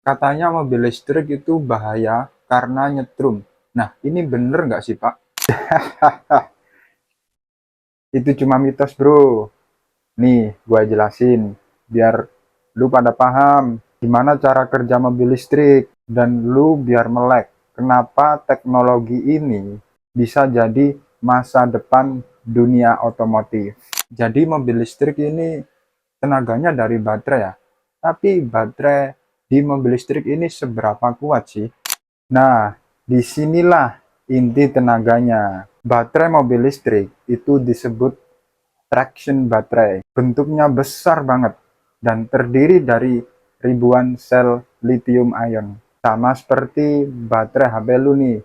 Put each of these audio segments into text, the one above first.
Katanya mobil listrik itu bahaya karena nyetrum. Nah, ini bener nggak sih, Pak? Itu cuma mitos, bro. Nih, gua jelasin biar lu pada paham gimana cara kerja mobil listrik dan lu biar melek. Kenapa teknologi ini bisa jadi masa depan dunia otomotif. Jadi mobil listrik ini tenaganya dari baterai ya. Tapi baterai di mobil listrik ini seberapa kuat sih? Nah, disinilah inti tenaganya. Baterai mobil listrik itu disebut traction baterai. Bentuknya besar banget dan terdiri dari ribuan sel lithium ion. Sama seperti baterai HP lu nih.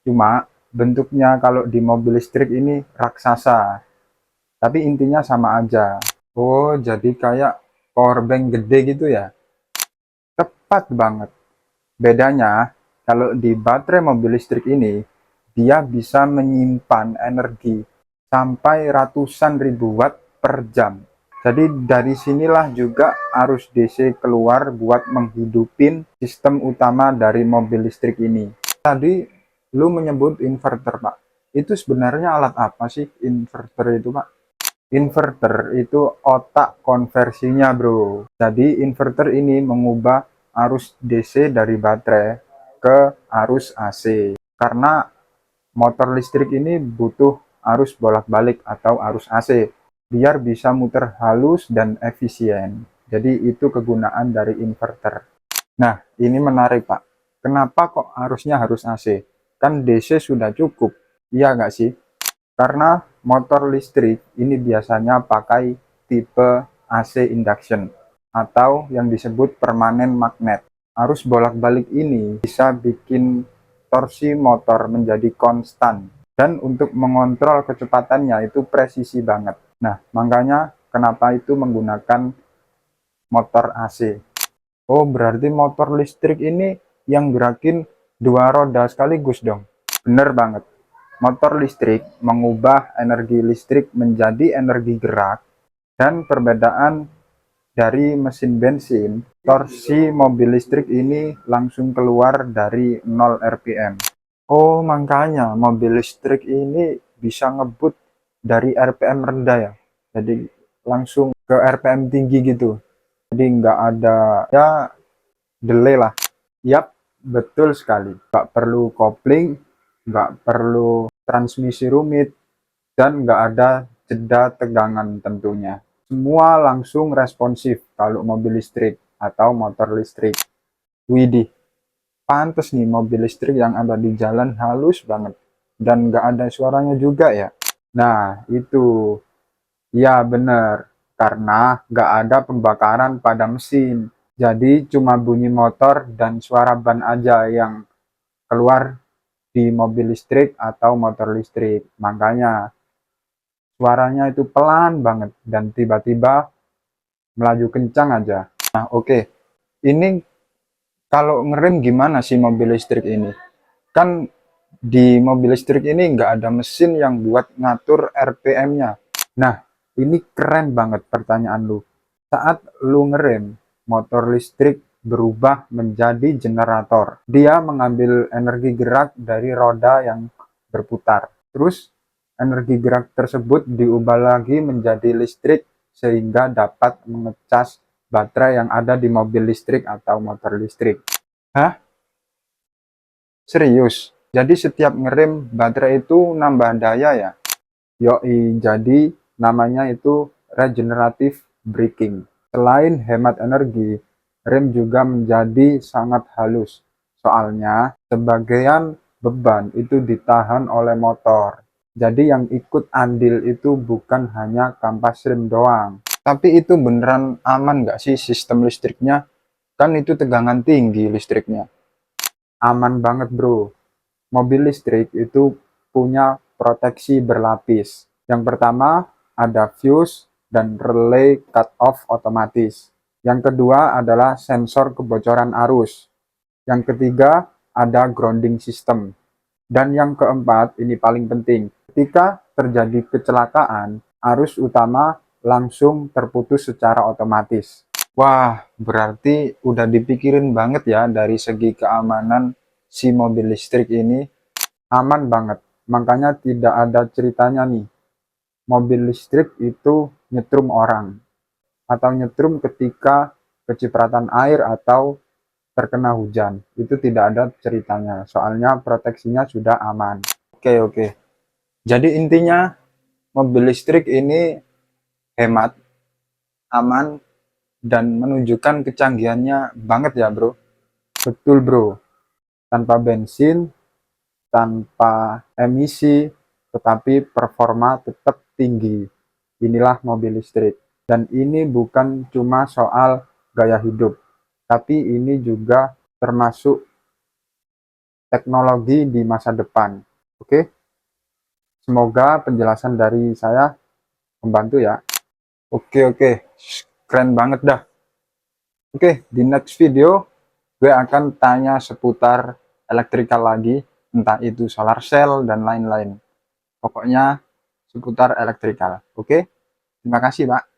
Cuma bentuknya kalau di mobil listrik ini raksasa. Tapi intinya sama aja. Oh, jadi kayak power bank gede gitu ya? Tepat banget. Bedanya, kalau di baterai mobil listrik ini, dia bisa menyimpan energi sampai ratusan ribu watt per jam. Jadi dari sinilah juga arus DC keluar buat menghidupin sistem utama dari mobil listrik ini. Tadi lu menyebut inverter, Pak. Itu sebenarnya alat apa sih inverter itu, Pak? Inverter itu otak konversinya, bro. Jadi inverter ini mengubah arus DC dari baterai ke arus AC. Karena motor listrik ini butuh arus bolak-balik atau arus AC biar bisa muter halus dan efisien. Jadi itu kegunaan dari inverter. Nah, ini menarik, Pak. Kenapa kok arusnya harus AC? Kan DC sudah cukup. Iya nggak sih? Karena motor listrik ini biasanya pakai tipe AC induction atau yang disebut permanen magnet. Arus bolak-balik ini bisa bikin torsi motor menjadi konstan dan untuk mengontrol kecepatannya itu presisi banget. Nah, makanya kenapa itu menggunakan motor AC. Oh, berarti motor listrik ini yang gerakin dua roda sekaligus dong. Bener banget. Motor listrik mengubah energi listrik menjadi energi gerak, dan perbedaan dari mesin bensin, torsi mobil listrik ini langsung keluar dari 0 rpm. Oh, makanya mobil listrik ini bisa ngebut dari rpm rendah ya. Jadi langsung ke rpm tinggi gitu. Jadi nggak ada ya delay lah. Yap, betul sekali. Nggak perlu kopling, nggak perlu transmisi rumit, dan nggak ada jeda tegangan tentunya. Semua langsung responsif kalau mobil listrik atau motor listrik. Widih, pantes nih mobil listrik yang ada di jalan halus banget. Dan nggak ada suaranya juga ya. Nah, itu. Ya bener, karena nggak ada pembakaran pada mesin. Jadi cuma bunyi motor dan suara ban aja yang keluar di mobil listrik atau motor listrik. Makanya suaranya itu pelan banget dan tiba-tiba melaju kencang aja. Nah, oke. Ini kalau ngerem gimana sih mobil listrik ini? Kan di mobil listrik ini nggak ada mesin yang buat ngatur RPM-nya. Nah, ini keren banget pertanyaan lu. Saat lu ngerem, motor listrik berubah menjadi generator. Dia mengambil energi gerak dari roda yang berputar. Terus, energi gerak tersebut diubah lagi menjadi listrik sehingga dapat mengecas baterai yang ada di mobil listrik atau motor listrik. Hah? Serius? Jadi setiap ngerem baterai itu nambah daya ya? Yoi, jadi namanya itu regenerative braking. Selain hemat energi, rem juga menjadi sangat halus. Soalnya, sebagian beban itu ditahan oleh motor. Jadi yang ikut andil itu bukan hanya kampas rem doang. Tapi itu beneran aman nggak sih sistem listriknya? Kan itu tegangan tinggi listriknya. Aman banget, bro. Mobil listrik itu punya proteksi berlapis. Yang pertama ada fuse dan relay cut-off otomatis. Yang kedua adalah sensor kebocoran arus. Yang ketiga ada grounding system. Dan yang keempat, ini paling penting, ketika terjadi kecelakaan, arus utama langsung terputus secara otomatis. Wah, berarti udah dipikirin banget ya dari segi keamanan si mobil listrik ini aman banget. Makanya tidak ada ceritanya nih, mobil listrik itu nyetrum orang atau nyetrum ketika kecipratan air atau terkena hujan. Itu tidak ada ceritanya, soalnya proteksinya sudah aman. Oke, oke. Jadi intinya mobil listrik ini hemat, aman, dan menunjukkan kecanggihannya banget ya bro. Betul bro, tanpa bensin, tanpa emisi, tetapi performa tetap tinggi. Inilah mobil listrik. Dan ini bukan cuma soal gaya hidup, tapi ini juga termasuk teknologi di masa depan. Oke, semoga penjelasan dari saya membantu ya. Oke, oke, keren banget dah. Oke, di next video gue akan tanya seputar elektrikal lagi, entah itu solar cell dan lain-lain. Pokoknya seputar elektrikal. Oke, terima kasih Pak.